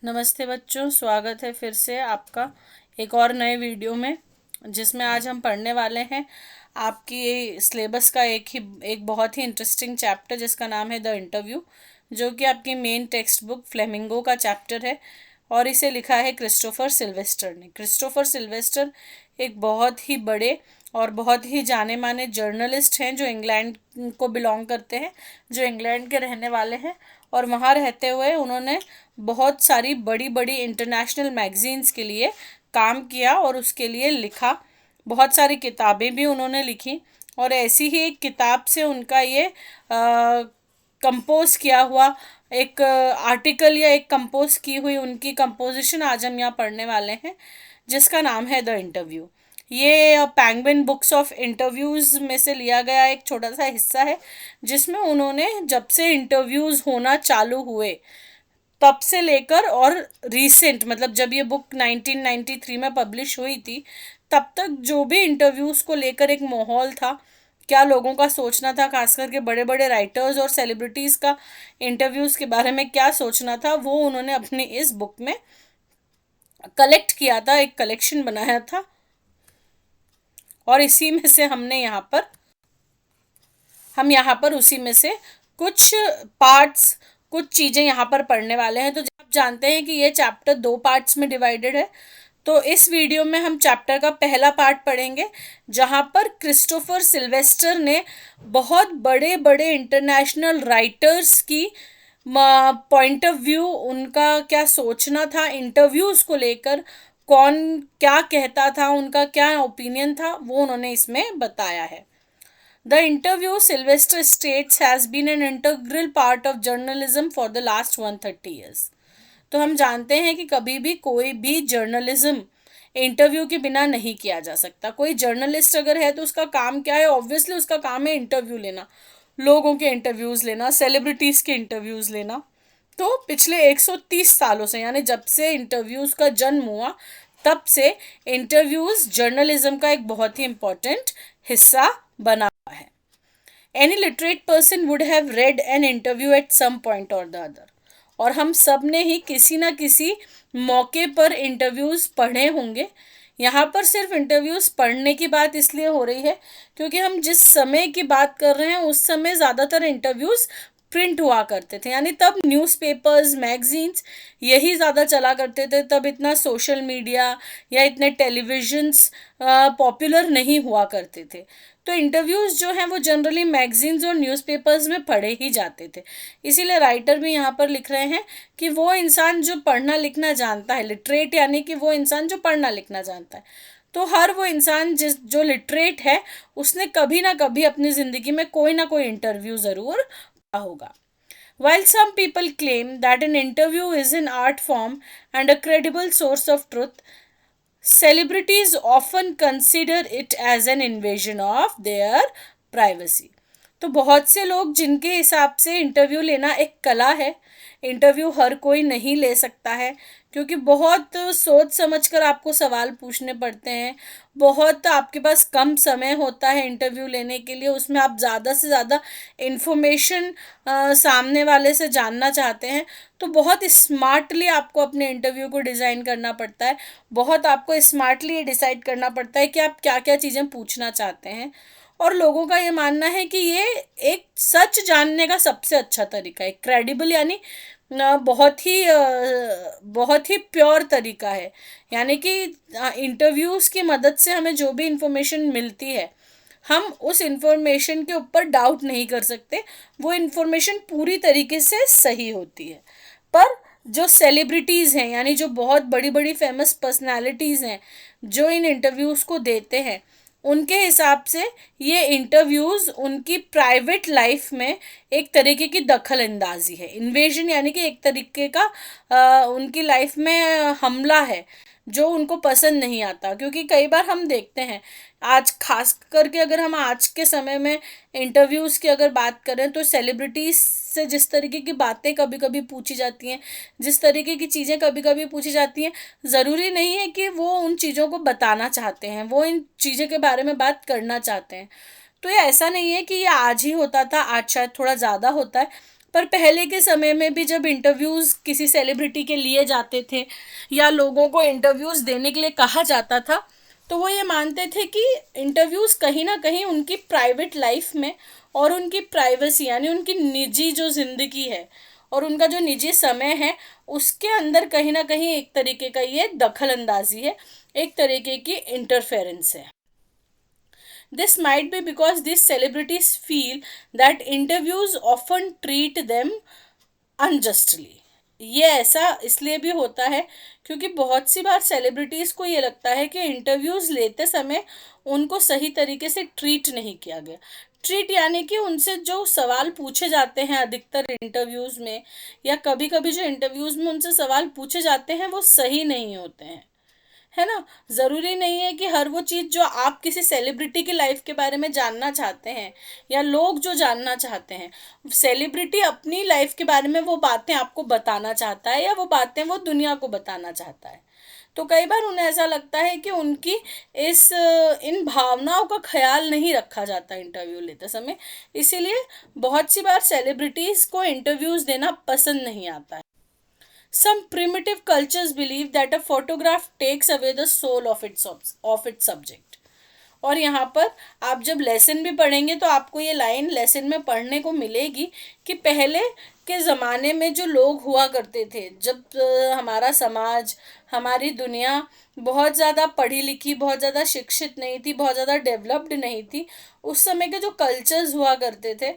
नमस्ते बच्चों, स्वागत है फिर से आपका एक और नए वीडियो में, जिसमें आज हम पढ़ने वाले हैं आपकी सिलेबस का एक बहुत ही इंटरेस्टिंग चैप्टर जिसका नाम है द इंटरव्यू, जो कि आपकी मेन टेक्स्ट बुक फ्लेमिंगो का चैप्टर है। और इसे लिखा है क्रिस्टोफर सिल्वेस्टर ने। क्रिस्टोफर सिल्वेस्टर एक बहुत ही बड़े और बहुत ही जाने माने जर्नलिस्ट हैं जो इंग्लैंड को बिलोंग करते हैं, जो इंग्लैंड के रहने वाले हैं। और वहाँ रहते हुए उन्होंने बहुत सारी बड़ी बड़ी इंटरनेशनल मैगजीन्स के लिए काम किया और उसके लिए लिखा। बहुत सारी किताबें भी उन्होंने लिखी और ऐसी ही एक किताब से उनका ये कंपोज किया हुआ एक आर्टिकल या एक कंपोज की हुई उनकी कंपोजिशन आज हम यहाँ पढ़ने वाले हैं, जिसका नाम है द इंटरव्यू। ये पैंगविन बुक्स ऑफ इंटरव्यूज़ में से लिया गया एक छोटा सा हिस्सा है, जिसमें उन्होंने जब से इंटरव्यूज़ होना चालू हुए तब से लेकर और रीसेंट, मतलब जब ये बुक 1993 में पब्लिश हुई थी तब तक जो भी इंटरव्यूज़ को लेकर एक माहौल था, क्या लोगों का सोचना था, खास करके बड़े बड़े राइटर्स और सेलिब्रिटीज़ का इंटरव्यूज़ के बारे में क्या सोचना था, वो उन्होंने अपनी इस बुक में कलेक्ट किया था, एक कलेक्शन बनाया था। और इसी में से हम यहाँ पर उसी में से कुछ पार्ट्स, कुछ चीज़ें यहाँ पर पढ़ने वाले हैं। तो आप जानते हैं कि ये चैप्टर 2 पार्ट्स में डिवाइडेड है। तो इस वीडियो में हम चैप्टर का पहला पार्ट पढ़ेंगे, जहाँ पर क्रिस्टोफर सिल्वेस्टर ने बहुत बड़े बड़े इंटरनेशनल राइटर्स की पॉइंट ऑफ व्यू, उनका क्या सोचना था इंटरव्यूज़ को लेकर, कौन क्या कहता था, उनका क्या ओपिनियन था, वो उन्होंने इसमें बताया है। The interview, Sylvester states, has been an integral part of journalism for the last 130 years. तो हम जानते हैं कि कभी भी कोई भी जर्नलिज्म इंटरव्यू के बिना नहीं किया जा सकता। कोई जर्नलिस्ट अगर है तो उसका काम क्या है? ऑब्वियसली उसका काम है इंटरव्यू लेना, लोगों के इंटरव्यूज़ लेना, सेलिब्रिटीज़ के इंटरव्यूज़ लेना। तो पिछले 130 सालों से, यानी जब से इंटरव्यूज़ का जन्म हुआ तब से इंटरव्यूज़ जर्नलिज्म का एक बहुत ही इम्पोर्टेंट हिस्सा बना हुआ है। Any literate person would have read an interview at some point और द अदर। और हम सब ने ही किसी ना किसी मौके पर इंटरव्यूज़ पढ़े होंगे। यहाँ पर सिर्फ इंटरव्यूज़ पढ़ने की बात इसलिए हो रही है क्योंकि हम जिस समय की बात कर रहे हैं उस समय ज़्यादातर इंटरव्यूज़ प्रिंट हुआ करते थे, यानी तब न्यूज़पेपर्स, मैगजीन्स यही ज़्यादा चला करते थे। तब इतना सोशल मीडिया या इतने टेलीविजन्स पॉपुलर नहीं हुआ करते थे। तो इंटरव्यूज़ जो हैं वो जनरली मैगजीन्स और न्यूज़पेपर्स में पढ़े ही जाते थे। इसीलिए राइटर भी यहाँ पर लिख रहे हैं कि वो इंसान जो पढ़ना लिखना जानता है, लिटरेट यानी कि वो इंसान जो पढ़ना लिखना जानता है, तो हर वो इंसान जो लिटरेट है उसने कभी ना कभी अपनी ज़िंदगी में कोई ना कोई इंटरव्यू ज़रूर होगा। While some people claim that an interview is an art form and a credible source of truth, celebrities often consider it as an invasion of their privacy. तो बहुत से लोग जिनके हिसाब से इंटरव्यू लेना एक कला है, इंटरव्यू हर कोई नहीं ले सकता है क्योंकि बहुत सोच समझ कर आपको सवाल पूछने पड़ते हैं, बहुत आपके पास कम समय होता है इंटरव्यू लेने के लिए, उसमें आप ज़्यादा से ज़्यादा इन्फॉर्मेशन सामने वाले से जानना चाहते हैं। तो बहुत स्मार्टली आपको अपने इंटरव्यू को डिज़ाइन करना पड़ता है, बहुत आपको स्मार्टली ये डिसाइड करना पड़ता है कि आप क्या क्या चीज़ें पूछना चाहते हैं। और लोगों का ये मानना है कि ये एक सच जानने का सबसे अच्छा तरीका है, क्रेडिबल यानी बहुत ही प्योर तरीका है। यानी कि इंटरव्यूज़ की मदद से हमें जो भी इंफॉर्मेशन मिलती है, हम उस इंफॉर्मेशन के ऊपर डाउट नहीं कर सकते, वो इंफॉर्मेशन पूरी तरीके से सही होती है। पर जो सेलिब्रिटीज़ हैं, यानी जो बहुत बड़ी बड़ी फेमस पर्सनालिटीज़ हैं जो इन इंटरव्यूज़ को देते हैं, उनके हिसाब से ये इंटरव्यूज़ उनकी प्राइवेट लाइफ में एक तरीके की दखल अंदाजी है। इन्वेजन यानी कि एक तरीके का उनकी लाइफ में हमला है जो उनको पसंद नहीं आता। क्योंकि कई बार हम देखते हैं, आज खास करके अगर हम आज के समय में इंटरव्यूज़ की अगर बात करें तो सेलिब्रिटीज़ से जिस तरीके की बातें कभी कभी पूछी जाती हैं, जिस तरीके की चीज़ें कभी कभी पूछी जाती हैं, ज़रूरी नहीं है कि वो उन चीज़ों को बताना चाहते हैं, वो इन चीज़ों के बारे में बात करना चाहते हैं। तो ये ऐसा नहीं है कि ये आज ही होता था, आज शायद थोड़ा ज़्यादा होता है, पर पहले के समय में भी जब इंटरव्यूज़ किसी सेलिब्रिटी के लिए जाते थे या लोगों को इंटरव्यूज़ देने के लिए कहा जाता था, तो वो ये मानते थे कि इंटरव्यूज़ कहीं ना कहीं उनकी प्राइवेट लाइफ में और उनकी प्राइवेसी यानी उनकी निजी जो ज़िंदगी है और उनका जो निजी समय है उसके अंदर कहीं ना कहीं एक तरीके का ये दखल अंदाजी है, एक तरीके की इंटरफेरेंस है. This might be because these celebrities feel that interviews often treat them unjustly. ये ऐसा इसलिए भी होता है क्योंकि बहुत सी बार सेलिब्रिटीज़ को ये लगता है कि इंटरव्यूज़ लेते समय उनको सही तरीके से ट्रीट नहीं किया गया. ट्रीट यानी कि उनसे जो सवाल पूछे जाते हैं अधिकतर इंटरव्यूज़ में या कभी कभी जो इंटरव्यूज़ में उनसे सवाल पूछे जाते हैं वो सही नहीं होते हैं, है ना. ज़रूरी नहीं है कि हर वो चीज़ जो आप किसी सेलिब्रिटी की लाइफ के बारे में जानना चाहते हैं या लोग जो जानना चाहते हैं, सेलिब्रिटी अपनी लाइफ के बारे में वो बातें आपको बताना चाहता है या वो बातें वो दुनिया को बताना चाहता है. तो कई बार उन्हें ऐसा लगता है कि उनकी इन भावनाओं का ख्याल नहीं रखा जाता इंटरव्यू लेते समय, इसीलिए बहुत सी बार सेलिब्रिटीज़ को इंटरव्यूज़ देना पसंद नहीं आता है. Some primitive cultures believe that a photograph takes away the soul of its subject. और यहाँ पर आप जब लेसन भी पढ़ेंगे तो आपको ये लाइन लेसन में पढ़ने को मिलेगी कि पहले के ज़माने में जो लोग हुआ करते थे, जब हमारा समाज, हमारी दुनिया बहुत ज़्यादा पढ़ी लिखी, बहुत ज़्यादा शिक्षित नहीं थी, बहुत ज़्यादा डेवलप्ड नहीं थी, उस समय के जो कल्चर्स हुआ करते थे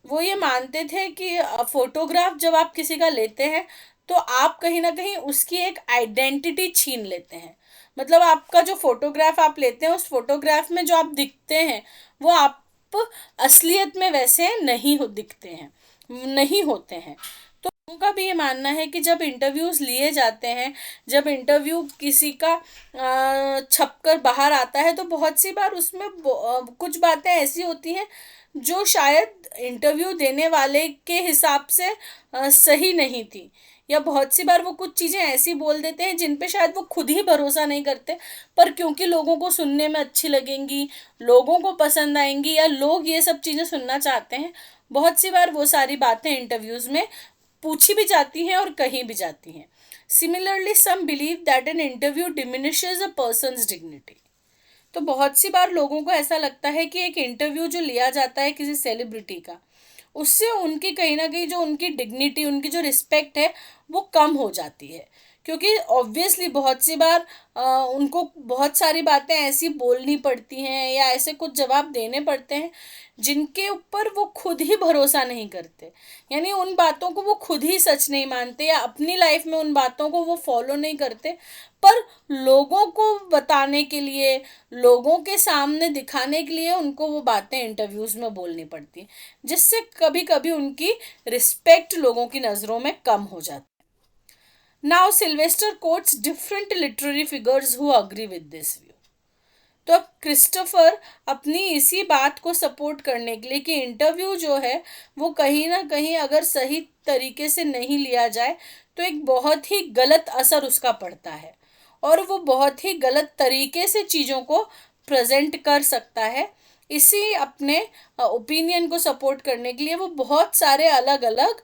वो ये मानते थे कि फ़ोटोग्राफ जब आप किसी का लेते हैं तो आप कहीं ना कहीं उसकी एक आइडेंटिटी छीन लेते हैं. मतलब आपका जो फोटोग्राफ आप लेते हैं उस फोटोग्राफ में जो आप दिखते हैं वो आप असलियत में वैसे नहीं दिखते हैं, नहीं होते हैं. तो लोगों का भी ये मानना है कि जब इंटरव्यूज़ लिए जाते हैं, जब इंटरव्यू किसी का छपकर बाहर आता है तो बहुत सी बार उसमें कुछ बातें ऐसी होती हैं जो शायद इंटरव्यू देने वाले के हिसाब से सही नहीं थी, या बहुत सी बार वो कुछ चीज़ें ऐसी बोल देते हैं जिन पे शायद वो खुद ही भरोसा नहीं करते, पर क्योंकि लोगों को सुनने में अच्छी लगेंगी, लोगों को पसंद आएंगी या लोग ये सब चीज़ें सुनना चाहते हैं, बहुत सी बार वो सारी बातें इंटरव्यूज़ में पूछी भी जाती हैं और कही भी जाती हैं. Similarly some believe that an interview diminishes a person's dignity. तो बहुत सी बार लोगों को ऐसा लगता है कि एक इंटरव्यू जो लिया जाता है किसी सेलिब्रिटी का, उससे उनकी कहीं ना कहीं जो उनकी डिग्निटी, उनकी जो रिस्पेक्ट है वो कम हो जाती है, क्योंकि ऑब्वियसली बहुत सी बार उनको बहुत सारी बातें ऐसी बोलनी पड़ती हैं या ऐसे कुछ जवाब देने पड़ते हैं जिनके ऊपर वो खुद ही भरोसा नहीं करते, यानी उन बातों को वो खुद ही सच नहीं मानते या अपनी लाइफ में उन बातों को वो फॉलो नहीं करते, पर लोगों को बताने के लिए, लोगों के सामने दिखाने के लिए उनको वो बातें इंटरव्यूज़ में बोलनी पड़ती हैं, जिससे कभी कभी उनकी रिस्पेक्ट लोगों की नज़रों में कम हो जाती है. Now Sylvester quotes different literary figures who agree with this view. तो अब क्रिस्टोफर अपनी इसी बात को सपोर्ट करने के लिए कि इंटरव्यू जो है वो कहीं ना कहीं अगर सही तरीके से नहीं लिया जाए तो एक बहुत ही गलत असर उसका पड़ता है और वो बहुत ही गलत तरीके से चीज़ों को प्रेजेंट कर सकता है, इसी अपने ओपिनियन को सपोर्ट करने के लिए वो बहुत सारे अलग अलग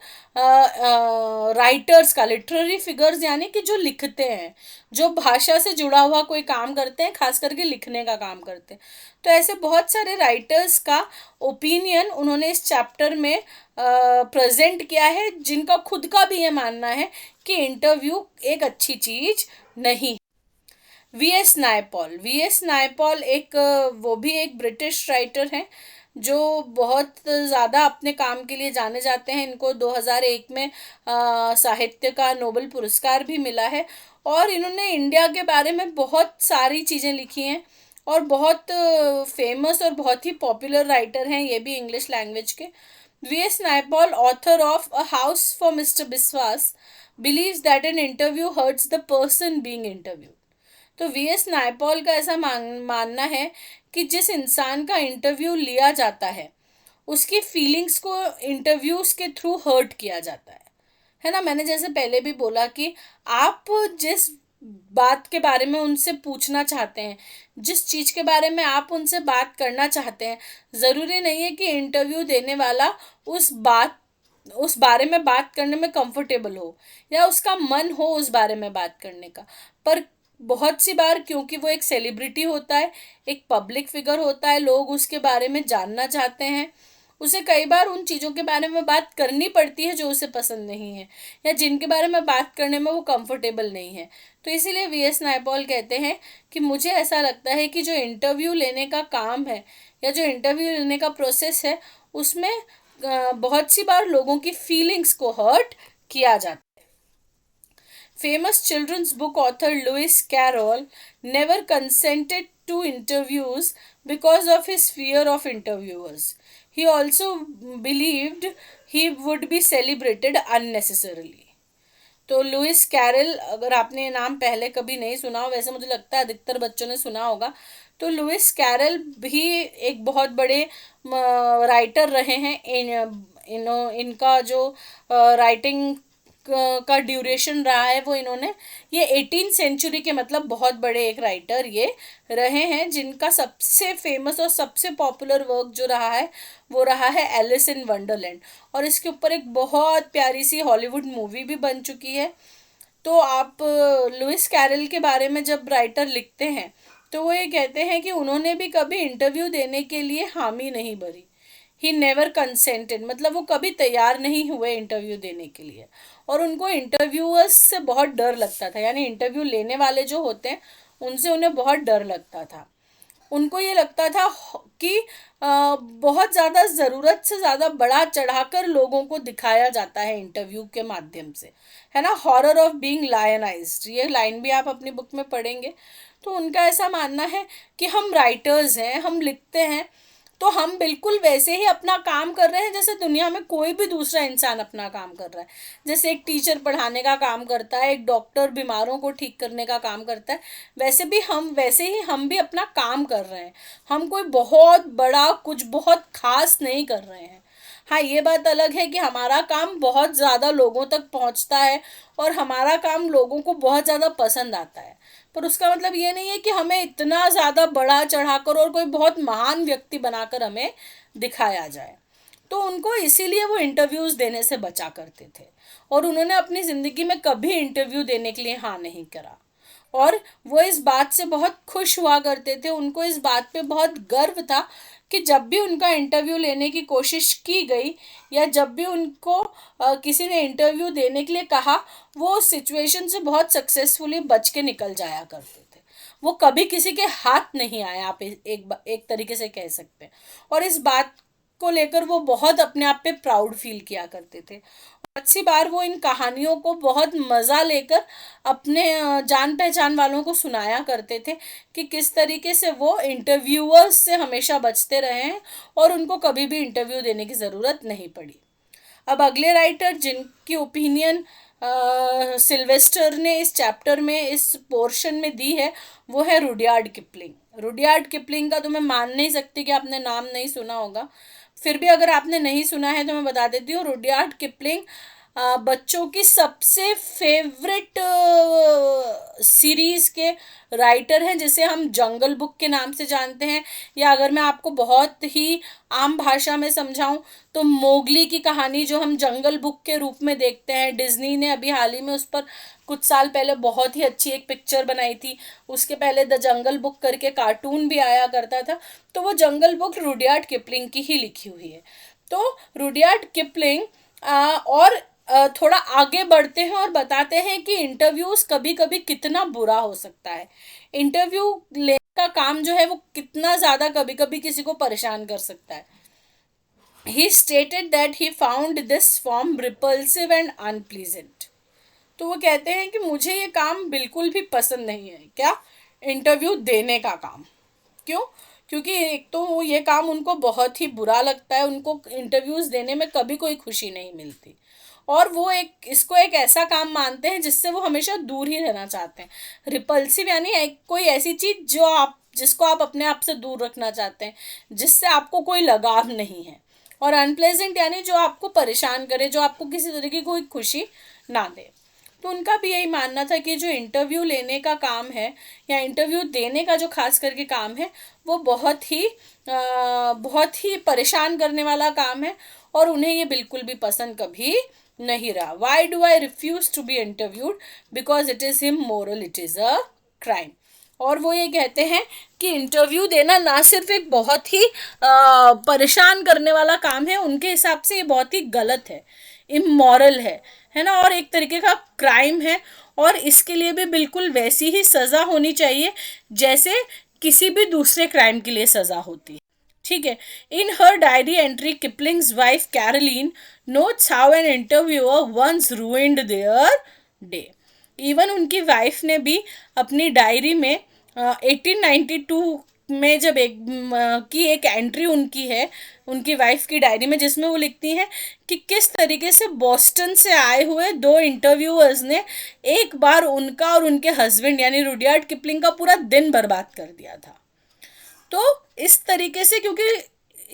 राइटर्स का, लिटरेरी फिगर्स यानी कि जो लिखते हैं, जो भाषा से जुड़ा हुआ कोई काम करते हैं, खास करके लिखने का काम करते हैं, तो ऐसे बहुत सारे राइटर्स का ओपिनियन उन्होंने इस चैप्टर में प्रेजेंट किया है, जिनका खुद का भी ये मानना है कि इंटरव्यू एक अच्छी चीज़ नहीं. वी एस नायपॉल एक वो भी एक ब्रिटिश राइटर हैं जो बहुत ज़्यादा अपने काम के लिए जाने जाते हैं. इनको 2001 में साहित्य का नोबेल पुरस्कार भी मिला है और इन्होंने इंडिया के बारे में बहुत सारी चीज़ें लिखी हैं और बहुत फेमस और बहुत ही पॉपुलर राइटर हैं ये भी इंग्लिश लैंग्वेज के. V S Naipaul, author of a house for mister Biswas, believes that an interview hertz the person being interview. तो वी एस नायपॉल का ऐसा मानना है कि जिस इंसान का इंटरव्यू लिया जाता है उसकी फीलिंग्स को इंटरव्यूज़ के थ्रू हर्ट किया जाता है ना. मैंने जैसे पहले भी बोला कि आप जिस बात के बारे में उनसे पूछना चाहते हैं, जिस चीज़ के बारे में आप उनसे बात करना चाहते हैं, ज़रूरी नहीं है कि इंटरव्यू देने वाला उस बात उस बारे में बात करने में कंफर्टेबल हो या उसका मन हो उस बारे में बात करने का। पर बहुत सी बार क्योंकि वो एक सेलिब्रिटी होता है, एक पब्लिक फिगर होता है, लोग उसके बारे में जानना चाहते हैं, उसे कई बार उन चीज़ों के बारे में बात करनी पड़ती है जो उसे पसंद नहीं है या जिनके बारे में बात करने में वो कंफर्टेबल नहीं है। तो इसीलिए वीएस नायपॉल कहते हैं कि मुझे ऐसा लगता है कि जो इंटरव्यू लेने का काम है या जो इंटरव्यू लेने का प्रोसेस है उसमें बहुत सी बार लोगों की फीलिंग्स को हर्ट किया जाता है। Famous children's book author Lewis Carroll never consented to interviews because of his fear of interviewers. He also believed he would be celebrated unnecessarily. तो लुइस कैरल, अगर आपने ये नाम पहले कभी नहीं सुना हो, वैसे मुझे लगता है अधिकतर बच्चों ने सुना होगा, तो लुइस कैरल भी एक बहुत बड़े राइटर रहे हैं। इनका जो राइटिंग का ड्यूरेशन रहा है वो इन्होंने ये 18 सेंचुरी के, मतलब बहुत बड़े एक राइटर ये रहे हैं, जिनका सबसे फेमस और सबसे पॉपुलर वर्क जो रहा है वो रहा है एलिस इन वंडरलैंड, और इसके ऊपर एक बहुत प्यारी सी हॉलीवुड मूवी भी बन चुकी है। तो आप लुइस कैरल के बारे में जब राइटर लिखते हैं तो वो ये कहते हैं कि उन्होंने भी कभी इंटरव्यू देने के लिए हामी नहीं भरी। ही नेवर कंसेंटेड, मतलब वो कभी तैयार नहीं हुए इंटरव्यू देने के लिए, और उनको इंटरव्यूअर्स से बहुत डर लगता था, यानी इंटरव्यू लेने वाले जो होते हैं उनसे उन्हें बहुत डर लगता था। उनको ये लगता था कि बहुत ज़्यादा ज़रूरत से ज़्यादा बढ़ा चढ़ाकर लोगों को दिखाया जाता है इंटरव्यू के माध्यम से, है ना। हॉरर ऑफ बीइंग लायनाइज्ड, ये लाइन भी आप अपनी बुक में पढ़ेंगे। तो उनका ऐसा मानना है कि हम राइटर्स हैं, हम लिखते हैं, तो हम बिल्कुल वैसे ही अपना काम कर रहे हैं जैसे दुनिया में कोई भी दूसरा इंसान अपना काम कर रहा है। जैसे एक टीचर पढ़ाने का काम करता है, एक डॉक्टर बीमारों को ठीक करने का काम करता है, वैसे ही हम भी अपना काम कर रहे हैं। हम कोई बहुत बड़ा कुछ बहुत खास नहीं कर रहे हैं। हाँ, ये बात अलग है कि हमारा काम बहुत ज़्यादा लोगों तक पहुंचता है और हमारा काम लोगों को बहुत ज़्यादा पसंद आता है, पर उसका मतलब ये नहीं है कि हमें इतना ज़्यादा बढ़ा चढ़ाकर और कोई बहुत महान व्यक्ति बनाकर हमें दिखाया जाए। तो उनको इसीलिए वो इंटरव्यूज़ देने से बचा करते थे, और उन्होंने अपनी ज़िंदगी में कभी इंटरव्यू देने के लिए हाँ नहीं करा, और वो इस बात से बहुत खुश हुआ करते थे। उनको इस बात पे बहुत गर्व था कि जब भी उनका इंटरव्यू लेने की कोशिश की गई या जब भी उनको किसी ने इंटरव्यू देने के लिए कहा, वो उस सिचुएशन से बहुत सक्सेसफुली बच के निकल जाया करते थे। वो कभी किसी के हाथ नहीं आया, आप एक तरीके से कह सकते हैं। और इस बात को लेकर वो बहुत अपने आप पे प्राउड फील किया करते थे। बहुत सी बार वो इन कहानियों को बहुत मज़ा लेकर अपने जान पहचान वालों को सुनाया करते थे कि किस तरीके से वो इंटरव्यूअर्स से हमेशा बचते रहे हैं और उनको कभी भी इंटरव्यू देने की ज़रूरत नहीं पड़ी। अब अगले राइटर जिनकी ओपिनियन सिल्वेस्टर ने इस चैप्टर में, इस पोर्शन में दी है, वो है रुडयार्ड किपलिंग। रुडयार्ड किपलिंग का तो मैं मान नहीं सकती कि आपने नाम नहीं सुना होगा, फिर भी अगर आपने नहीं सुना है तो मैं बता देती हूँ। रुडयार्ड किपलिंग बच्चों की सबसे फेवरेट सीरीज़ के राइटर हैं, जिसे हम जंगल बुक के नाम से जानते हैं, या अगर मैं आपको बहुत ही आम भाषा में समझाऊं तो मोगली की कहानी जो हम जंगल बुक के रूप में देखते हैं, डिज्नी ने अभी हाल ही में उस पर कुछ साल पहले बहुत ही अच्छी एक पिक्चर बनाई थी। उसके पहले द जंगल बुक करके कार्टून भी आया करता था, तो वो जंगल बुक रुडयार्ड किपलिंग की ही लिखी हुई है। तो रुडयार्ड किपलिंग और थोड़ा आगे बढ़ते हैं और बताते हैं कि इंटरव्यूज़ कभी कभी कितना बुरा हो सकता है। इंटरव्यू लेने का काम जो है वो कितना ज़्यादा कभी कभी किसी को परेशान कर सकता है। ही stated that he found this form repulsive and unpleasant. तो वो कहते हैं कि मुझे ये काम बिल्कुल भी पसंद नहीं है। क्या? इंटरव्यू देने का काम। क्यों? क्योंकि एक तो ये काम उनको बहुत ही बुरा लगता है, उनको इंटरव्यूज़ देने में कभी कोई खुशी नहीं मिलती, और वो इसको एक ऐसा काम मानते हैं जिससे वो हमेशा दूर ही रहना चाहते हैं। रिपल्सिव यानी कोई ऐसी चीज़ जिसको आप अपने आप से दूर रखना चाहते हैं, जिससे आपको कोई लगाव नहीं है। और अनप्लेजेंट यानी जो आपको परेशान करे, जो आपको किसी तरह की कोई खुशी ना दे। तो उनका भी यही मानना था कि जो इंटरव्यू लेने का काम है या इंटरव्यू देने का जो खास करके काम है, वो बहुत ही परेशान करने वाला काम है, और उन्हें ये बिल्कुल भी पसंद कभी नहीं रहा. Why do I refuse to be interviewed? Because it is immoral, it is a crime. और वो ये कहते हैं कि इंटरव्यू देना ना सिर्फ एक बहुत ही परेशान करने वाला काम है, उनके हिसाब से ये बहुत ही गलत है, इमोरल है ना, और एक तरीके का क्राइम है. और इसके लिए भी बिल्कुल वैसी ही सज़ा होनी चाहिए जैसे किसी भी दूसरे क्राइम के लिए सज़ा होती है. ठीक है. In her diary entry Kipling's wife Caroline notes how an interviewer once ruined their day. Even उनकी वाइफ ने भी अपनी डायरी में 1892 में जब एक एंट्री उनकी है, उनकी वाइफ की डायरी में, जिसमें वो लिखती हैं कि किस तरीके से बॉस्टन से आए हुए दो इंटरव्यूअर्स ने एक बार उनका और उनके हस्बैंड यानी रुडयार्ड किपलिंग का पूरा दिन बर्बाद कर दिया था. तो इस तरीके से, क्योंकि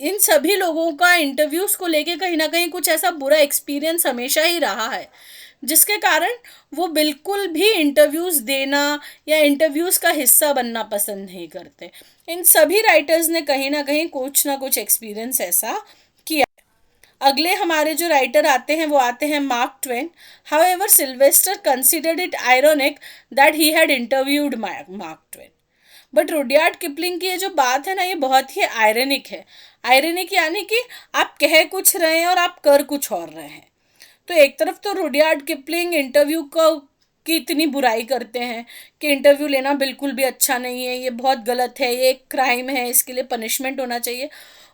इन सभी लोगों का इंटरव्यूज़ को लेके कहीं ना कहीं कुछ ऐसा बुरा एक्सपीरियंस हमेशा ही रहा है, जिसके कारण वो बिल्कुल भी इंटरव्यूज़ देना या इंटरव्यूज़ का हिस्सा बनना पसंद नहीं करते. इन सभी राइटर्स ने कहीं ना कुछ एक्सपीरियंस ऐसा किया. अगले हमारे जो राइटर आते हैं वो आते हैं mark Twain. However Sylvester considered it ironic that he had interviewed mark Twain. But Rudyard Kipling की ये जो बात है ना, ये बहुत ही आयरनिक है. आयरनिक यानी कि आप कह कुछ रहे हैं और आप कर कुछ और रहे हैं. तो एक तरफ तो रुडयार्ड किपलिंग इंटरव्यू की इतनी बुराई करते हैं कि इंटरव्यू लेना बिल्कुल भी अच्छा नहीं है, ये बहुत गलत है, ये एक क्राइम है, इसके लिए पनिशमेंट होना चाहिए.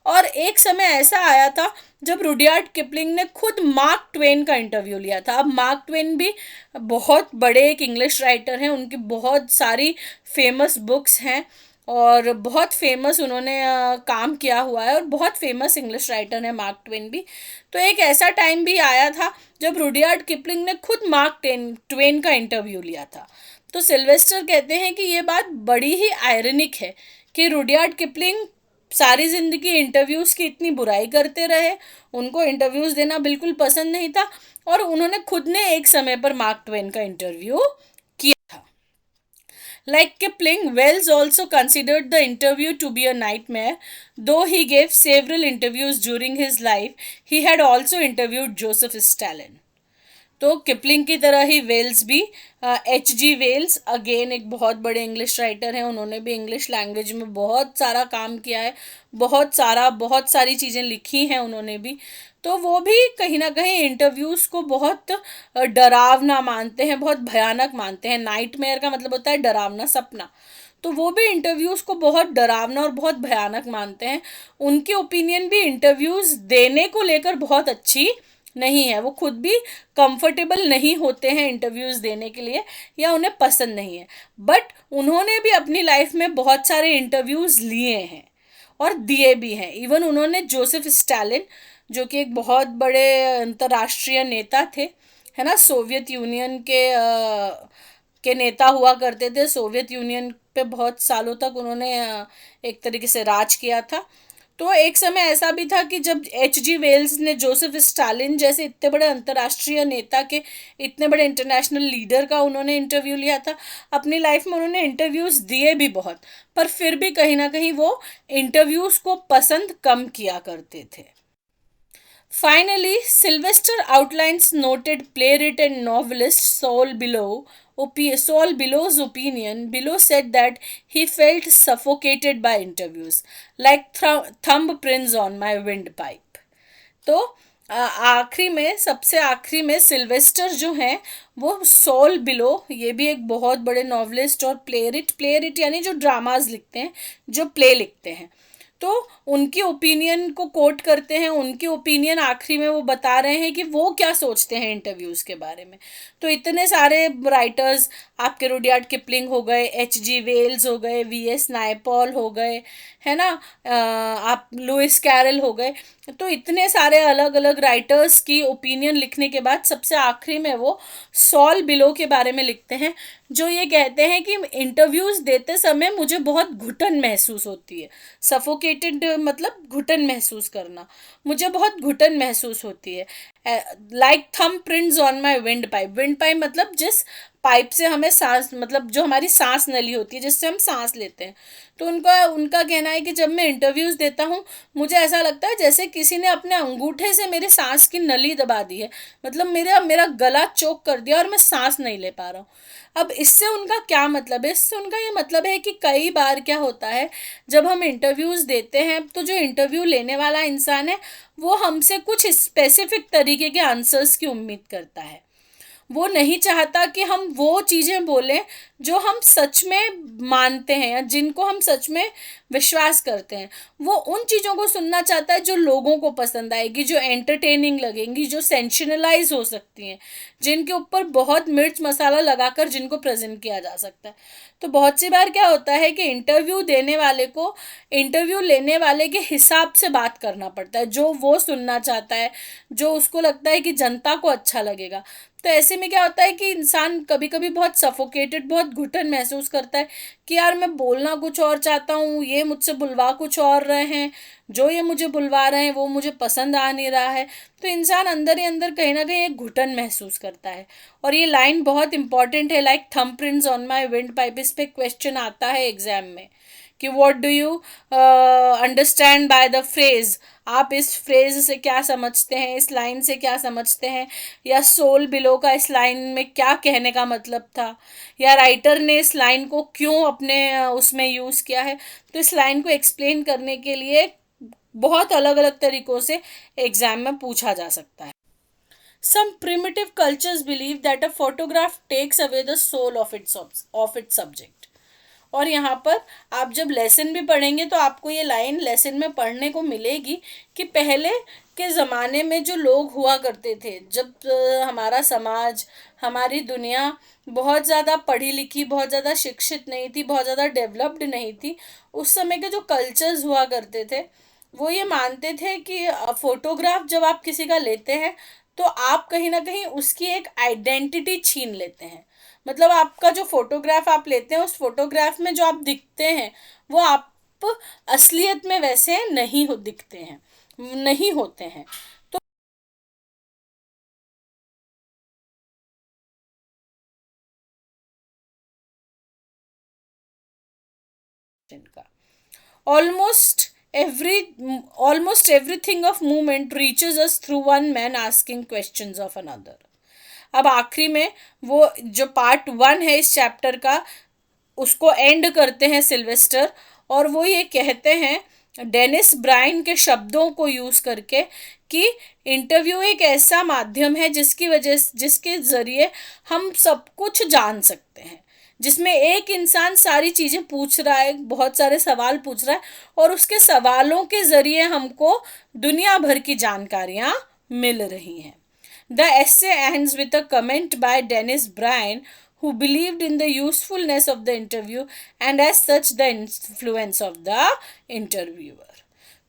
और एक समय ऐसा आया था जब रुडयार्ड किपलिंग ने खुद मार्क ट्वेन का इंटरव्यू लिया था. अब मार्क ट्वेन भी बहुत बड़े एक इंग्लिश राइटर हैं, उनकी बहुत सारी फेमस बुक्स हैं और बहुत फेमस उन्होंने काम किया हुआ है और बहुत फेमस इंग्लिश राइटर है मार्क ट्वेन भी. तो एक ऐसा टाइम भी आया था जब रुडयार्ड किपलिंग ने खुद मार्क ट्वेन का इंटरव्यू लिया था. तो सिल्वेस्टर कहते हैं कि ये बात बड़ी ही आयरनिक है कि रुडयार्ड किपलिंग सारी ज़िंदगी इंटरव्यूज़ की इतनी बुराई करते रहे, उनको इंटरव्यूज़ देना बिल्कुल पसंद नहीं था, और उन्होंने खुद ने एक समय पर मार्क ट्वेन का इंटरव्यू किया था. Like Kipling, Wells also considered the interview to be a nightmare. Though he gave several interviews during his life, he had also interviewed Joseph Stalin. तो किपलिंग की तरह ही वेल्स भी, H.G. वेल्स अगेन एक बहुत बड़े English writer हैं, उन्होंने भी इंग्लिश लैंग्वेज में बहुत सारा काम किया है, बहुत सारी चीज़ें लिखी हैं उन्होंने भी. तो वो भी कहीं ना कहीं इंटरव्यूज़ को बहुत डरावना मानते हैं, बहुत भयानक मानते हैं. नाइटमेयर का मतलब होता है डरावना सपना. तो वो भी इंटरव्यूज़ को बहुत डरावना और बहुत भयानक मानते हैं. उनकी ओपिनियन भी इंटरव्यूज़ देने को लेकर बहुत अच्छी नहीं है. वो खुद भी कंफर्टेबल नहीं होते हैं इंटरव्यूज़ देने के लिए, या उन्हें पसंद नहीं है. बट उन्होंने भी अपनी लाइफ में बहुत सारे इंटरव्यूज़ लिए हैं और दिए भी हैं. इवन उन्होंने जोसेफ स्टालिन, जो कि एक बहुत बड़े अंतर्राष्ट्रीय नेता थे, है ना, सोवियत यूनियन के नेता हुआ करते थे. सोवियत यूनियन पे बहुत सालों तक उन्होंने एक तरीके से राज किया था. तो एक समय ऐसा भी था कि जब H.G. वेल्स ने जोसेफ स्टालिन जैसे इतने बड़े अंतर्राष्ट्रीय नेता के, इतने बड़े इंटरनेशनल लीडर का उन्होंने इंटरव्यू लिया था. अपनी लाइफ में उन्होंने इंटरव्यूज़ दिए भी बहुत, पर फिर भी कहीं ना कहीं वो इंटरव्यूज़ को पसंद कम किया करते थे. Finally, Sylvester outlines noted playwright and novelist Saul Bellow's opinion. Bellow said that he felt suffocated by interviews, like thumbprints on my windpipe. तो आखिरी में, सबसे आखिरी में सिल्वेस्टर जो हैं वो सॉल बिलो, ये भी एक बहुत बड़े नॉवलिस्ट और प्लेरिट यानी जो ड्रामाज लिखते हैं, जो प्ले लिखते हैं, तो उनकी ओपिनियन को कोट करते हैं. उनकी ओपिनियन आखिरी में वो बता रहे हैं कि वो क्या सोचते हैं इंटरव्यूज़ के बारे में. तो इतने सारे राइटर्स, आपके रुडयार्ड किपलिंग हो गए, H.G. वेल्स हो गए, V.S. नायपॉल हो गए, है ना, आप लुइस कैरल हो गए. तो इतने सारे अलग अलग राइटर्स की ओपिनियन लिखने के बाद सबसे आखिरी में वो सॉल बिलो के बारे में लिखते हैं, जो ये कहते हैं कि इंटरव्यूज़ देते समय मुझे बहुत घुटन महसूस होती है. सफोकेटेड मतलब घुटन महसूस करना, मुझे बहुत घुटन महसूस होती है. Like thumb prints on my wind pipe. Wind pipe मतलब जिस पाइप से हमें सांस, मतलब जो हमारी सांस नली होती है जिससे हम सांस लेते हैं। तो उनका उनका कहना है कि जब मैं इंटरव्यूज़ देता हूँ मुझे ऐसा लगता है जैसे किसी ने अपने अंगूठे से मेरे सांस की नली दबा दी है, मतलब मेरा मेरा गला चोक कर दिया और मैं सांस नहीं ले पा रहा हूँ। अब इससे उनका क्या मतलब है? इससे उनका ये मतलब है कि कई बार क्या होता है, जब हम इंटरव्यूज़ देते हैं तो जो इंटरव्यू लेने वाला इंसान है वो हमसे कुछ स्पेसिफिक तरीके के आंसर्स की उम्मीद करता है। वो नहीं चाहता कि हम वो चीज़ें बोलें जो हम सच में मानते हैं या जिनको हम सच में विश्वास करते हैं। वो उन चीज़ों को सुनना चाहता है जो लोगों को पसंद आएगी, जो एंटरटेनिंग लगेंगी, जो सेंशनलाइज हो सकती हैं, जिनके ऊपर बहुत मिर्च मसाला लगाकर जिनको प्रेजेंट किया जा सकता है। तो बहुत सी बार क्या होता है कि इंटरव्यू देने वाले को इंटरव्यू लेने वाले के हिसाब से बात करना पड़ता है, जो वो सुनना चाहता है, जो उसको लगता है कि जनता को अच्छा लगेगा। तो ऐसे में क्या होता है कि इंसान कभी कभी बहुत सफोकेटेड, बहुत घुटन महसूस करता है कि यार मैं बोलना कुछ और चाहता हूँ, ये मुझसे बुलवा कुछ और रहे हैं, जो ये मुझे बुलवा रहे हैं वो मुझे पसंद आ नहीं रहा है। तो इंसान अंदर ही अंदर कहीं ना कहीं एक घुटन महसूस करता है। और ये लाइन बहुत इंपॉर्टेंट है, like thumbprints on my windpipe. इस पे क्वेश्चन आता है एग्जाम में कि what do you understand by the phrase. आप इस फ्रेज से क्या समझते हैं, इस लाइन से क्या समझते हैं, या सोल बिलो का इस लाइन में क्या कहने का मतलब था, या राइटर ने इस लाइन को क्यों अपने उसमें यूज़ किया है। तो इस लाइन को एक्सप्लेन करने के लिए बहुत अलग अलग तरीक़ों से एग्ज़ाम में पूछा जा सकता है। Some primitive cultures believe that a photograph takes away the soul of its subject. और यहाँ पर आप जब लेसन भी पढ़ेंगे तो आपको ये लाइन लेसन में पढ़ने को मिलेगी कि पहले के ज़माने में जो लोग हुआ करते थे, जब हमारा समाज, हमारी दुनिया बहुत ज़्यादा पढ़ी लिखी, बहुत ज़्यादा शिक्षित नहीं थी, बहुत ज़्यादा डेवलप्ड नहीं थी, उस समय के जो कल्चर्स हुआ करते थे वो ये मानते थे कि फ़ोटोग्राफ जब आप किसी का लेते हैं तो आप कहीं ना कहीं उसकी एक आइडेंटिटी छीन लेते हैं। मतलब आपका जो फोटोग्राफ आप लेते हैं, उस फोटोग्राफ में जो आप दिखते हैं वो आप असलियत में वैसे नहीं हो दिखते हैं, नहीं होते हैं। तो इनका almost every almost everything of movement reaches us through one man asking questions of another. अब आखिरी में वो जो पार्ट 1 है इस चैप्टर का, उसको एंड करते हैं सिल्वेस्टर, और वो ये कहते हैं डेनिस ब्राइन के शब्दों को यूज़ करके कि इंटरव्यू एक ऐसा माध्यम है जिसके ज़रिए हम सब कुछ जान सकते हैं, जिसमें एक इंसान सारी चीज़ें पूछ रहा है, बहुत सारे सवाल पूछ रहा है, और उसके सवालों के ज़रिए हमको दुनिया भर की जानकारियाँ मिल रही हैं। The essay ends with a comment by Dennis Bryan, who believed in the usefulness of the interview and as such the influence of the interviewer.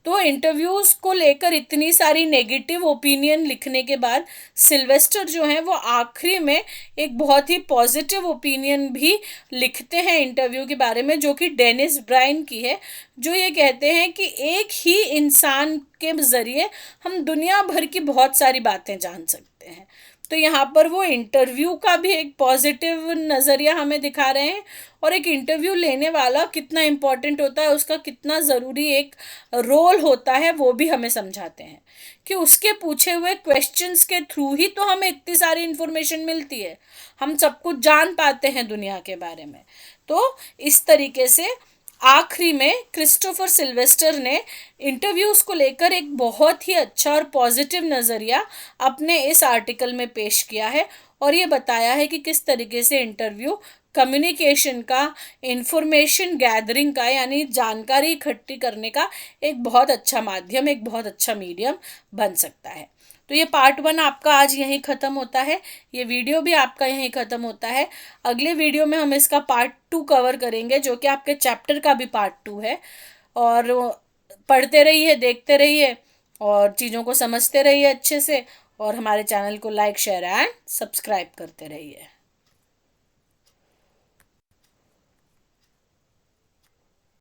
तो इंटरव्यूज़ को लेकर इतनी सारी नेगेटिव ओपिनियन लिखने के बाद सिल्वेस्टर जो हैं वो आखिरी में एक बहुत ही पॉजिटिव ओपिनियन भी लिखते हैं इंटरव्यू के बारे में, जो कि डेनिस ब्राइन की है, जो ये कहते हैं कि एक ही इंसान के ज़रिए हम दुनिया भर की बहुत सारी बातें जान सकते हैं। तो यहाँ पर वो इंटरव्यू का भी एक पॉजिटिव नज़रिया हमें दिखा रहे हैं, और एक इंटरव्यू लेने वाला कितना इम्पोर्टेंट होता है, उसका कितना ज़रूरी एक रोल होता है, वो भी हमें समझाते हैं कि उसके पूछे हुए क्वेश्चंस के थ्रू ही तो हमें इतनी सारी इन्फॉर्मेशन मिलती है, हम सब कुछ जान पाते हैं दुनिया के बारे में। तो इस तरीके से आखिरी में क्रिस्टोफर सिल्वेस्टर ने इंटरव्यूज़ को लेकर एक बहुत ही अच्छा और पॉजिटिव नज़रिया अपने इस आर्टिकल में पेश किया है, और ये बताया है कि किस तरीके से इंटरव्यू कम्युनिकेशन का, इंफॉर्मेशन गैदरिंग का, यानी जानकारी इकट्ठी करने का एक बहुत अच्छा माध्यम, एक बहुत अच्छा मीडियम बन सकता है। तो ये पार्ट 1 आपका आज यहीं ख़त्म होता है, ये वीडियो भी आपका यहीं ख़त्म होता है। अगले वीडियो में हम इसका पार्ट 2 कवर करेंगे, जो कि आपके चैप्टर का भी पार्ट 2 है। और पढ़ते रहिए, देखते रहिए और चीज़ों को समझते रहिए अच्छे से, और हमारे चैनल को लाइक, शेयर एंड सब्सक्राइब करते रहिए।